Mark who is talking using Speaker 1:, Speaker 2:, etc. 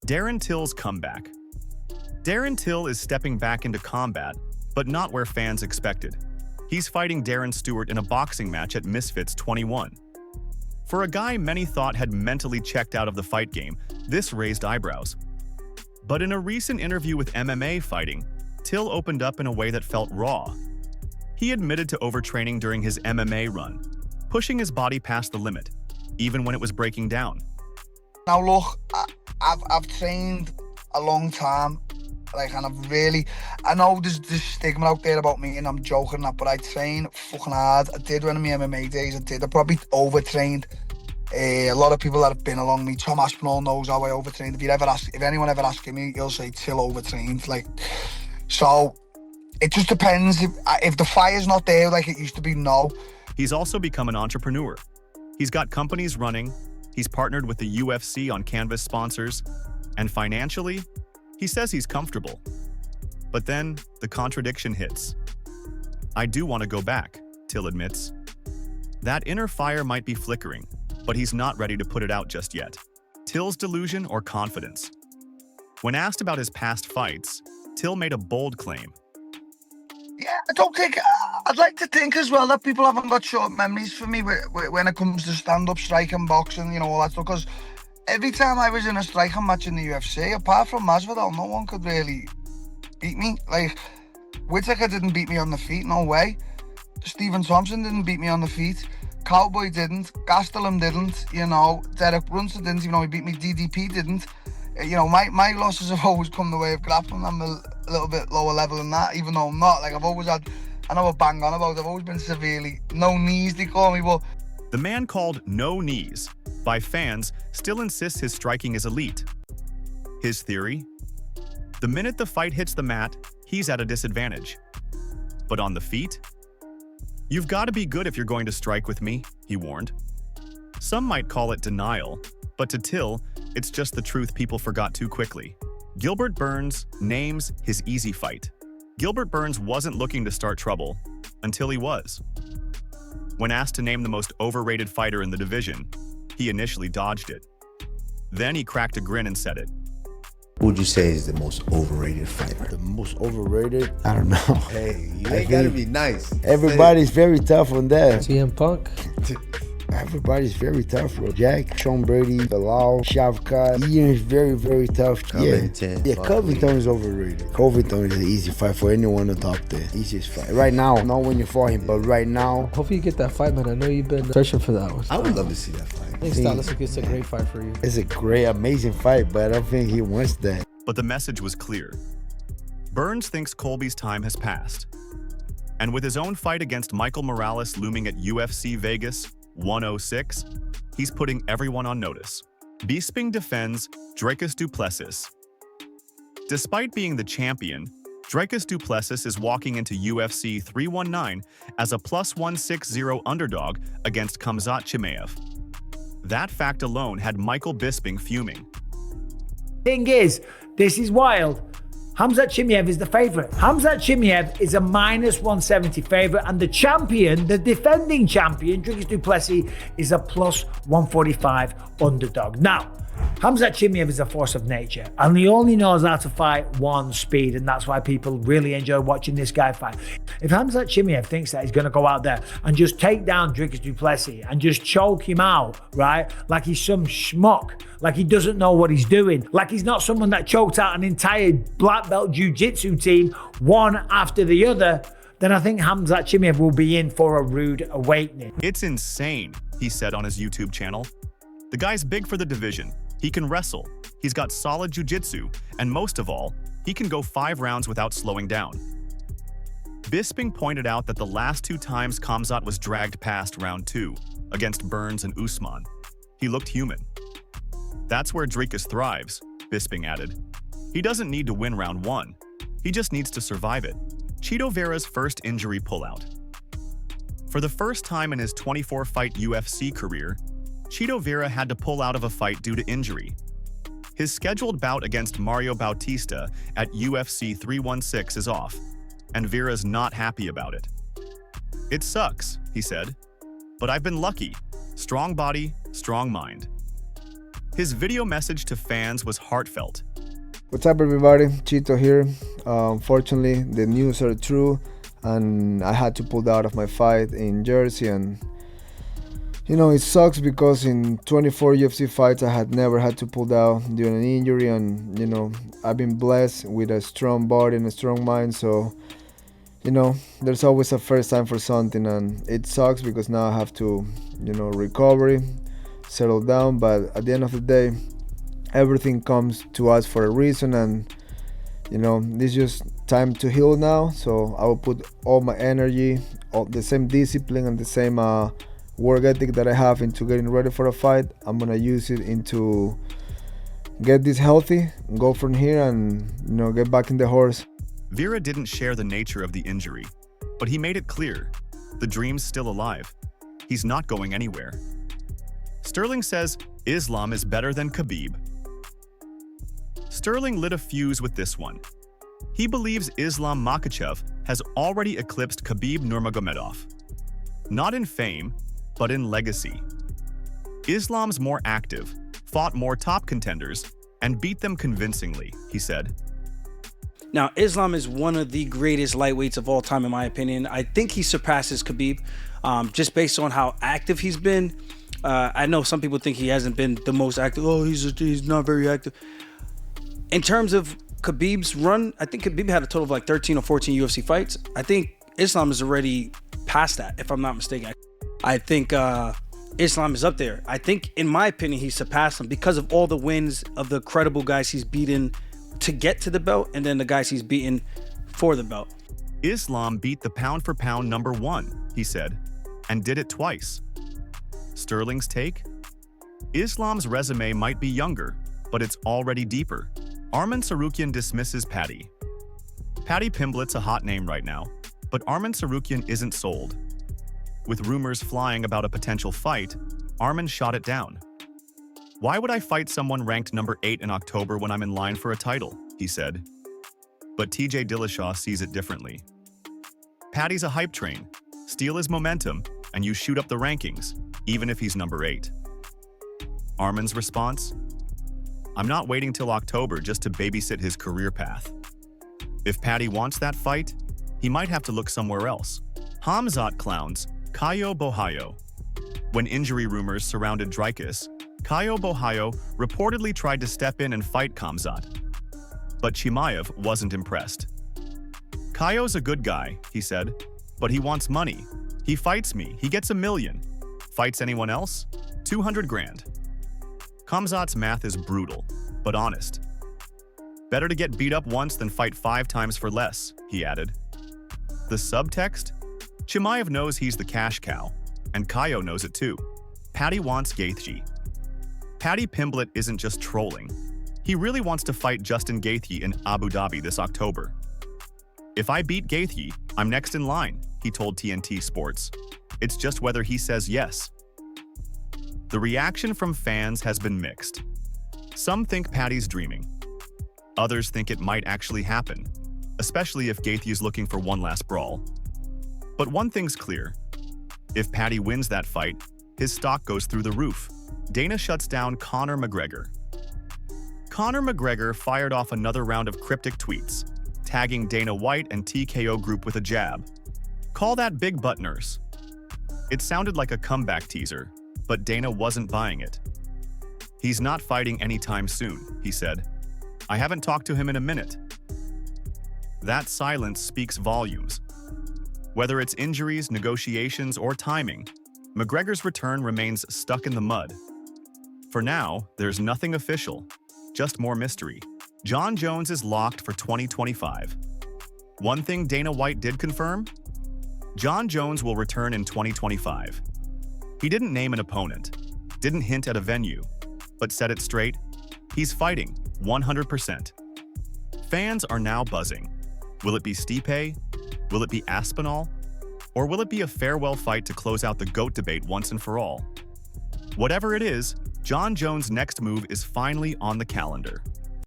Speaker 1: Darren Till's comeback. Darren Till is stepping back into combat, but not where fans expected. He's fighting Darren Stewart in a boxing match at Misfits 21. For a guy many thought had mentally checked out of the fight game, this raised eyebrows. But in a recent interview with MMA Fighting, Till opened up in a way that felt raw. He admitted to overtraining during his MMA run, pushing his body past the limit, even when it was breaking down.
Speaker 2: Now look, I've trained a long time, and I know there's stigma out there about me and I'm joking that, but I train fucking hard. I did when in my MMA days, I probably overtrained. A lot of people that have been along me, Tom Aspinall knows how I overtrained. If anyone ever asks me, he'll say Till overtrained. So it just depends. If the fire's not there like it used to be, no.
Speaker 1: He's also become an entrepreneur. He's got companies running, he's partnered with the UFC on canvas sponsors, and financially, he says he's comfortable. But then, the contradiction hits. I do want to go back, Till admits. That inner fire might be flickering, but he's not ready to put it out just yet. Till's delusion or confidence? When asked about his past fights, Till made a bold claim.
Speaker 2: Yeah, I'd like to think as well that people haven't got short memories for me when it comes to stand-up striking, boxing, all that stuff, because every time I was in a striking match in the UFC, apart from Masvidal, no one could really beat me. Whittaker didn't beat me on the feet, no way. Stephen Thompson didn't beat me on the feet. Cowboy didn't. Gastelum didn't. Derek Brunson didn't, even though he beat me. DDP didn't. My losses have always come the way of grappling. I'm a little bit lower level than that, even though I'm not. I've always had, I know what bang on about, I've always been severely, no knees they call me, but...
Speaker 1: The man called no knees by fans still insists his striking is elite. His theory? The minute the fight hits the mat, he's at a disadvantage. But on the feet? You've got to be good if you're going to strike with me, he warned. Some might call it denial, but to Till, it's just the truth people forgot too quickly. Gilbert Burns names his easy fight. Gilbert Burns wasn't looking to start trouble until he was. When asked to name the most overrated fighter in the division, he initially dodged it. Then he cracked a grin and said it.
Speaker 3: Who would you say is the most overrated fighter?
Speaker 4: The most overrated? I don't know.
Speaker 3: Hey, you ain't gotta be nice.
Speaker 4: Everybody's very tough on that.
Speaker 5: CM Punk?
Speaker 4: Everybody's very tough, bro. Jack, Sean Brady, Bilal, Shavkat. Ian is very, very tough.
Speaker 3: Covington.
Speaker 4: Yeah, Covington is overrated. Covington is an easy fight for anyone to top there. Easiest fight. Right now, not when you fought him, but right now.
Speaker 5: Hopefully you get that fight, man. I know you've been searching for that one.
Speaker 3: I would love to see that fight.
Speaker 5: Thanks, Dallas. It's a great fight for you.
Speaker 4: It's a great, amazing fight, but I don't think he wants that.
Speaker 1: But the message was clear. Burns thinks Colby's time has passed. And with his own fight against Michael Morales looming at UFC Vegas 106, he's putting everyone on notice. Bisping defends Dricus Du Plessis. Despite being the champion, Dricus Du Plessis is walking into UFC 319 as a plus 160 underdog against Khamzat Chimaev. That fact alone had Michael Bisping fuming.
Speaker 6: Thing is, this is wild. Khamzat Chimaev is the favourite. Khamzat Chimaev is a minus 170 favourite, and the champion, the defending champion, Dricus Du Plessis, is a plus 145 underdog. Now, Khamzat Chimaev is a force of nature, and he only knows how to fight one speed, and that's why people really enjoy watching this guy fight. If Khamzat Chimaev thinks that he's going to go out there and just take down Dricus Du Plessis and just choke him out, right, like he's some schmuck, like he doesn't know what he's doing, like he's not someone that choked out an entire black belt jiu-jitsu team one after the other, then I think Khamzat Chimaev will be in for a rude awakening.
Speaker 1: It's insane, he said on his YouTube channel. The guy's big for the division. He can wrestle, he's got solid jiu-jitsu, and most of all, he can go 5 rounds without slowing down. Bisping pointed out that the last 2 times Khamzat was dragged past round 2 against Burns and Usman, he looked human. That's where Dricus thrives, Bisping added. He doesn't need to win round 1, he just needs to survive it. Cheeto Vera's first injury pullout. For the first time in his 24-fight UFC career, Cheeto Vera had to pull out of a fight due to injury. His scheduled bout against Mario Bautista at UFC 316 is off, and Vera's not happy about it. It sucks, he said, but I've been lucky. Strong body, strong mind. His video message to fans was heartfelt.
Speaker 4: What's up, everybody? Cheeto here. Unfortunately, the news are true, and I had to pull out of my fight in Jersey, and it sucks because in 24 UFC fights I had never had to pull out due to an injury, and I've been blessed with a strong body and a strong mind, so there's always a first time for something, and it sucks because now I have to recovery, settle down, but at the end of the day, everything comes to us for a reason, and this is just time to heal now. So I will put all my energy, all the same discipline and the same work ethic that I have into getting ready for a fight. I'm gonna use it into get this healthy, go from here, and get back in the horse.
Speaker 1: Vera didn't share the nature of the injury, but he made it clear the dream's still alive. He's not going anywhere. Sterling says Islam is better than Khabib. Sterling lit a fuse with this one. He believes Islam Makhachev has already eclipsed Khabib Nurmagomedov. Not in fame, but in legacy. Islam's more active, fought more top contenders, and beat them convincingly, he said.
Speaker 7: Now, Islam is one of the greatest lightweights of all time, in my opinion. I think he surpasses Khabib just based on how active he's been. I know some people think he hasn't been the most active. Oh, he's not very active. In terms of Khabib's run, I think Khabib had a total of like 13 or 14 UFC fights. I think Islam is already past that, if I'm not mistaken. I think Islam is up there. I think, in my opinion, he surpassed him because of all the wins of the credible guys he's beaten to get to the belt, and then the guys he's beaten for the belt.
Speaker 1: Islam beat the pound-for-pound number one, he said, and did it twice. Sterling's take? Islam's resume might be younger, but it's already deeper. Arman Tsarukyan dismisses Paddy. Paddy Pimblett's a hot name right now, but Arman Tsarukyan isn't sold. With rumors flying about a potential fight, Arman shot it down. Why would I fight someone ranked number 8 in October when I'm in line for a title, he said. But TJ Dillashaw sees it differently. Paddy's a hype train. Steal his momentum, and you shoot up the rankings, even if he's number 8. Arman's response? I'm not waiting till October just to babysit his career path. If Paddy wants that fight, he might have to look somewhere else. Khamzat clowns Caio Borralho. When injury rumors surrounded Dricus, Caio Borralho reportedly tried to step in and fight Khamzat. But Chimaev wasn't impressed. Caio's a good guy, he said, but he wants money. He fights me, he gets $1 million. Fights anyone else? 200 grand. Khamzat's math is brutal, but honest. Better to get beat up once than fight 5 times for less, he added. The subtext? Chimaev knows he's the cash cow, and Caio knows it too. Paddy wants Gaethje. Paddy Pimblett isn't just trolling. He really wants to fight Justin Gaethje in Abu Dhabi this October. If I beat Gaethje, I'm next in line, he told TNT Sports. It's just whether he says yes. The reaction from fans has been mixed. Some think Paddy's dreaming. Others think it might actually happen, especially if Gaethje's looking for one last brawl. But one thing's clear. If Paddy wins that fight, his stock goes through the roof. Dana shuts down Conor McGregor. Conor McGregor fired off another round of cryptic tweets, tagging Dana White and TKO Group with a jab. Call that big butt nurse. It sounded like a comeback teaser, but Dana wasn't buying it. He's not fighting anytime soon, he said. I haven't talked to him in a minute. That silence speaks volumes. Whether it's injuries, negotiations, or timing, McGregor's return remains stuck in the mud. For now, there's nothing official, just more mystery. Jon Jones is locked for 2025. One thing Dana White did confirm? Jon Jones will return in 2025. He didn't name an opponent, didn't hint at a venue, but said it straight, he's fighting 100%. Fans are now buzzing. Will it be Stipe? Will it be Aspinall? Or will it be a farewell fight to close out the GOAT debate once and for all? Whatever it is, Jon Jones' next move is finally on the calendar.